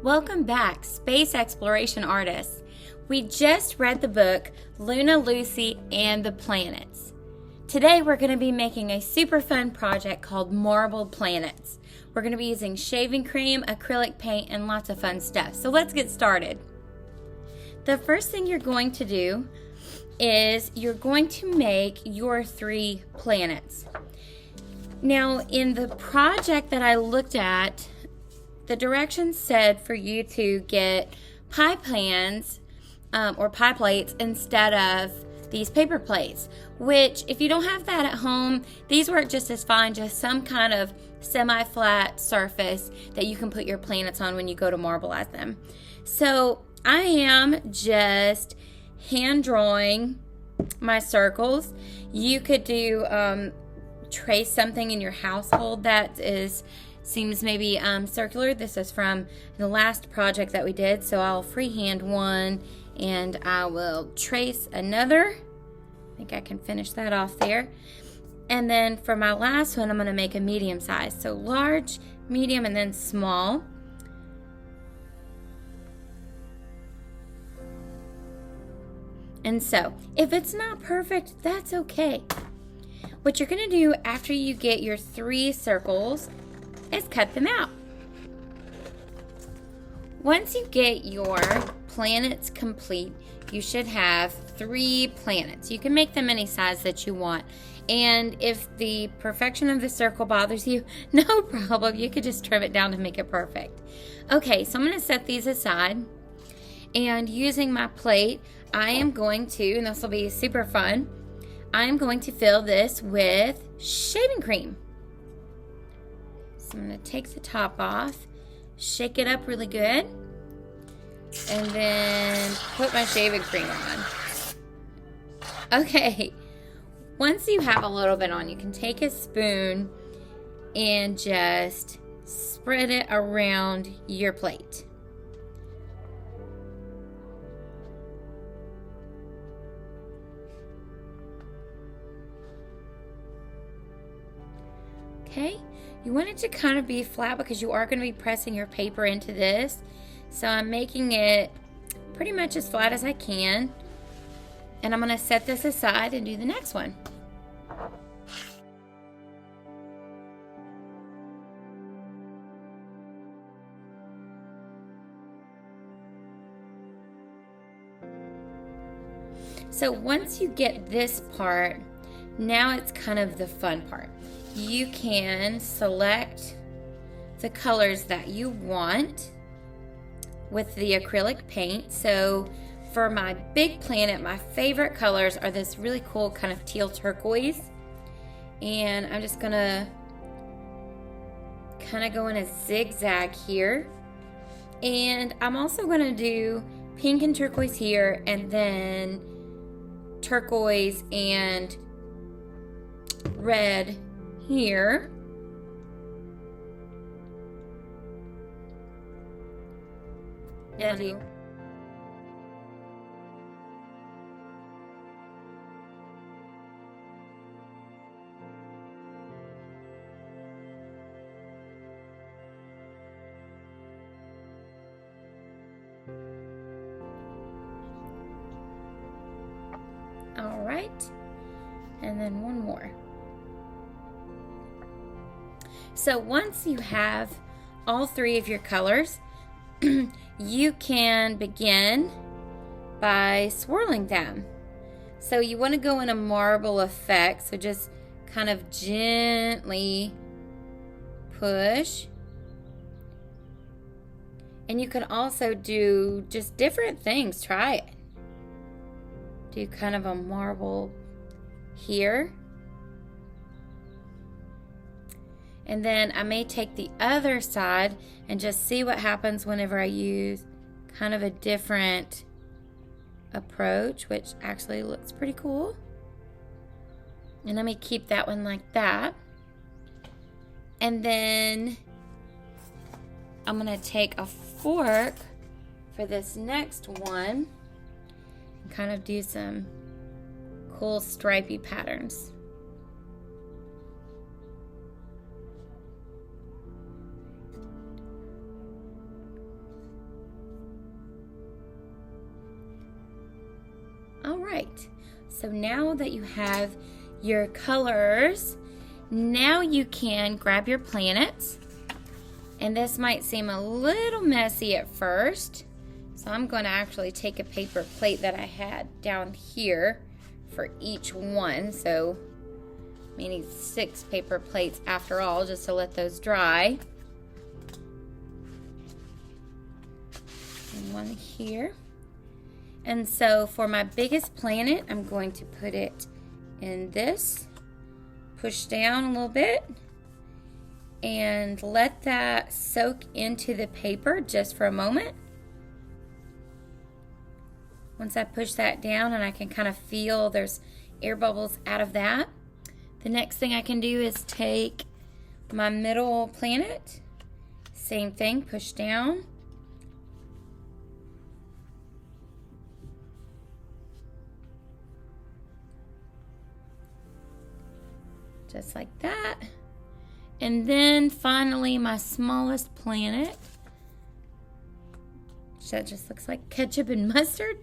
Welcome back, space exploration artists. We just read the book Luna, Lucy, and the Planets. Today we're going to be making a super fun project called Marbled Planets. We're going to be using shaving cream, acrylic paint, and lots of fun stuff. So let's get started. The first thing you're going to do is you're going to make your 3 planets. Now, in the project that I looked at, the directions said for you to get pie pans or pie plates instead of these paper plates, which if you don't have that at home, these work just as fine, just some kind of semi-flat surface that you can put your planets on when you go to marbleize them. So I am just hand drawing my circles. You could do trace something in your household that seems maybe circular. This is from the last project that we did, so I'll freehand one and I will trace another. I think I can finish that off there. And then for my last one, I'm going to make a medium size. So large, medium, and then small. And so, if it's not perfect, that's okay. What you're going to do after you get your 3 circles is cut them out. Once you get your planets complete, you should have 3 planets. You can make them any size that you want. And if the perfection of the circle bothers you, no problem. You could just trim it down to make it perfect. Okay, so I'm going to set these aside. And using my plate, I am going to, and this will be super fun, I am going to fill this with shaving cream. So I'm going to take the top off, shake it up really good, and then put my shaving cream on. Okay, once you have a little bit on, you can take a spoon and just spread it around your plate. Okay, you want it to kind of be flat because you are going to be pressing your paper into this. So I'm making it pretty much as flat as I can. And I'm going to set this aside and do the next one. So once you get this part, now it's kind of the fun part. You can select the colors that you want with the acrylic paint. So for my big planet, my favorite colors are this really cool kind of teal turquoise. And I'm just gonna kind of go in a zigzag here. And I'm also gonna do pink and turquoise here, and then turquoise and red here. And all right, and then one more. So once you have all 3 of your colors, you can begin by swirling them. So you want to go in a marble effect, so just kind of gently push. And you can also do just different things. Try it. Do kind of a marble here. And then I may take the other side and just see what happens whenever I use kind of a different approach, which actually looks pretty cool. And let me keep that one like that. And then I'm going to take a fork for this next one and kind of do some cool stripy patterns. right, so now that you have your colors, now you can grab your planets. And this might seem a little messy at first, so I'm going to actually take a paper plate that I had down here for each one. So we need 6 paper plates after all, just to let those dry. And one here. And so for my biggest planet, I'm going to put it in this, push down a little bit, and let that soak into the paper just for a moment. Once I push that down and I can kind of feel there's air bubbles out of that, the next thing I can do is take my middle planet, same thing, push down. Just like that. And then finally my smallest planet. That just looks like ketchup and mustard.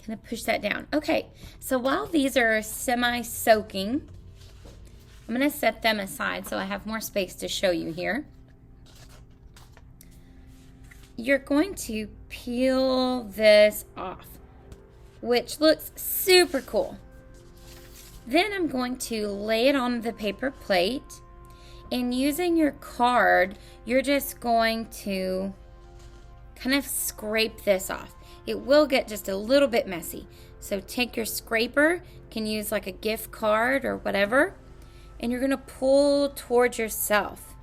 Gonna push that down. Okay, so while these are semi-soaking, I'm gonna set them aside so I have more space to show you here. You're going to peel this off, which looks super cool. Then I'm going to lay it on the paper plate, and using your card, you're just going to kind of scrape this off. It will get just a little bit messy. So take your scraper, you can use like a gift card or whatever, and you're gonna pull towards yourself.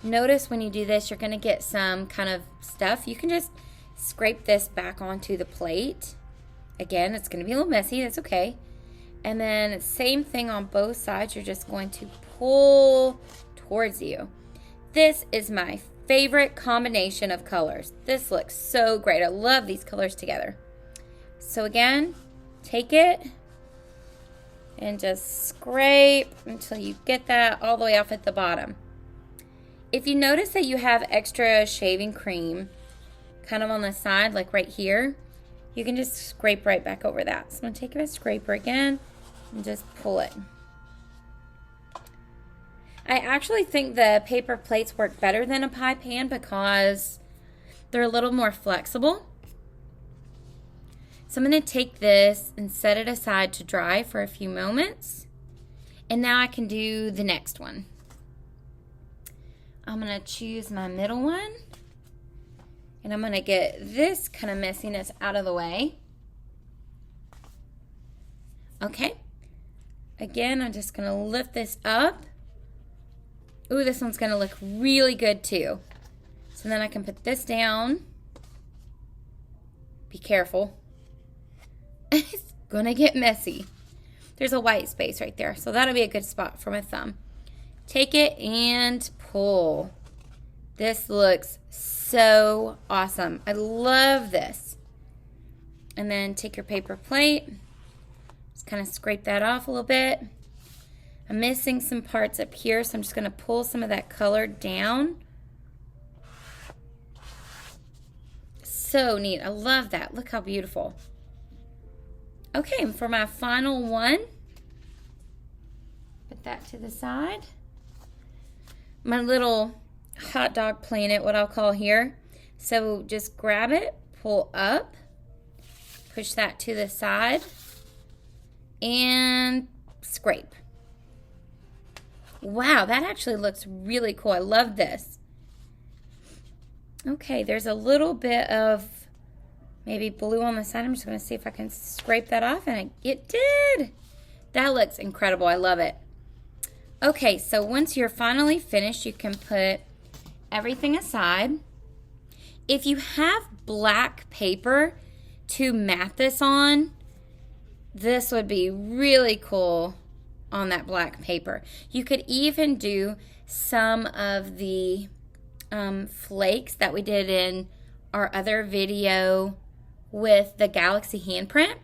Notice when you do this, you're gonna get some kind of stuff. You can just scrape this back onto the plate. Again, it's gonna be a little messy, that's okay. And then same thing on both sides, you're just going to pull towards you. This is my favorite combination of colors. This looks so great. I love these colors together. So again, take it and just scrape until you get that all the way off at the bottom. If you notice that you have extra shaving cream kind of on the side, like right here, you can just scrape right back over that. So I'm going to take a scraper again and just pull it. I actually think the paper plates work better than a pie pan because they're a little more flexible. So I'm going to take this and set it aside to dry for a few moments. And now I can do the next one. I'm going to choose my middle one. And I'm going to get this kind of messiness out of the way. Okay. Again, I'm just going to lift this up. Ooh, this one's going to look really good too. So then I can put this down. Be careful. It's going to get messy. There's a white space right there, so that'll be a good spot for my thumb. Take it and pull. This looks so awesome. I love this. And then take your paper plate. Just kind of scrape that off a little bit. I'm missing some parts up here, so I'm just going to pull some of that color down. So neat. I love that. Look how beautiful. Okay, and for my final one, put that to the side. My little hot dog planet, what I'll call here. So just grab it, pull up, push that to the side, and scrape. Wow, that actually looks really cool. I love this. Okay, there's a little bit of maybe blue on the side. I'm just going to see if I can scrape that off, and it did. That looks incredible. I love it. Okay, so once you're finally finished, you can put everything aside. If you have black paper to mat this on, this would be really cool on that black paper. You could even do some of the flakes that we did in our other video with the Galaxy handprint,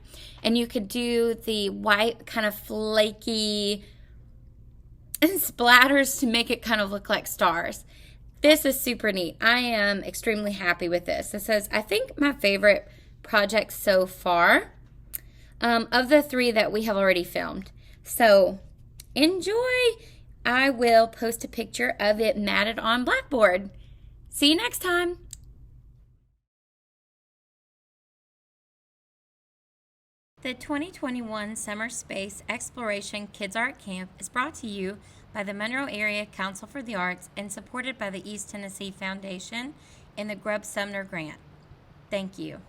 and you could do the white kind of flaky splatters to make it kind of look like stars. This is super neat. I am extremely happy with this. This is, I think, my favorite projects so far, of the 3 that we have already filmed. So enjoy. I will post a picture of it matted on Blackboard. See you next time. The 2021 Summer Space Exploration Kids Art Camp is brought to you by the Monroe Area Council for the Arts and supported by the East Tennessee Foundation and the Grubb Sumner Grant. Thank you.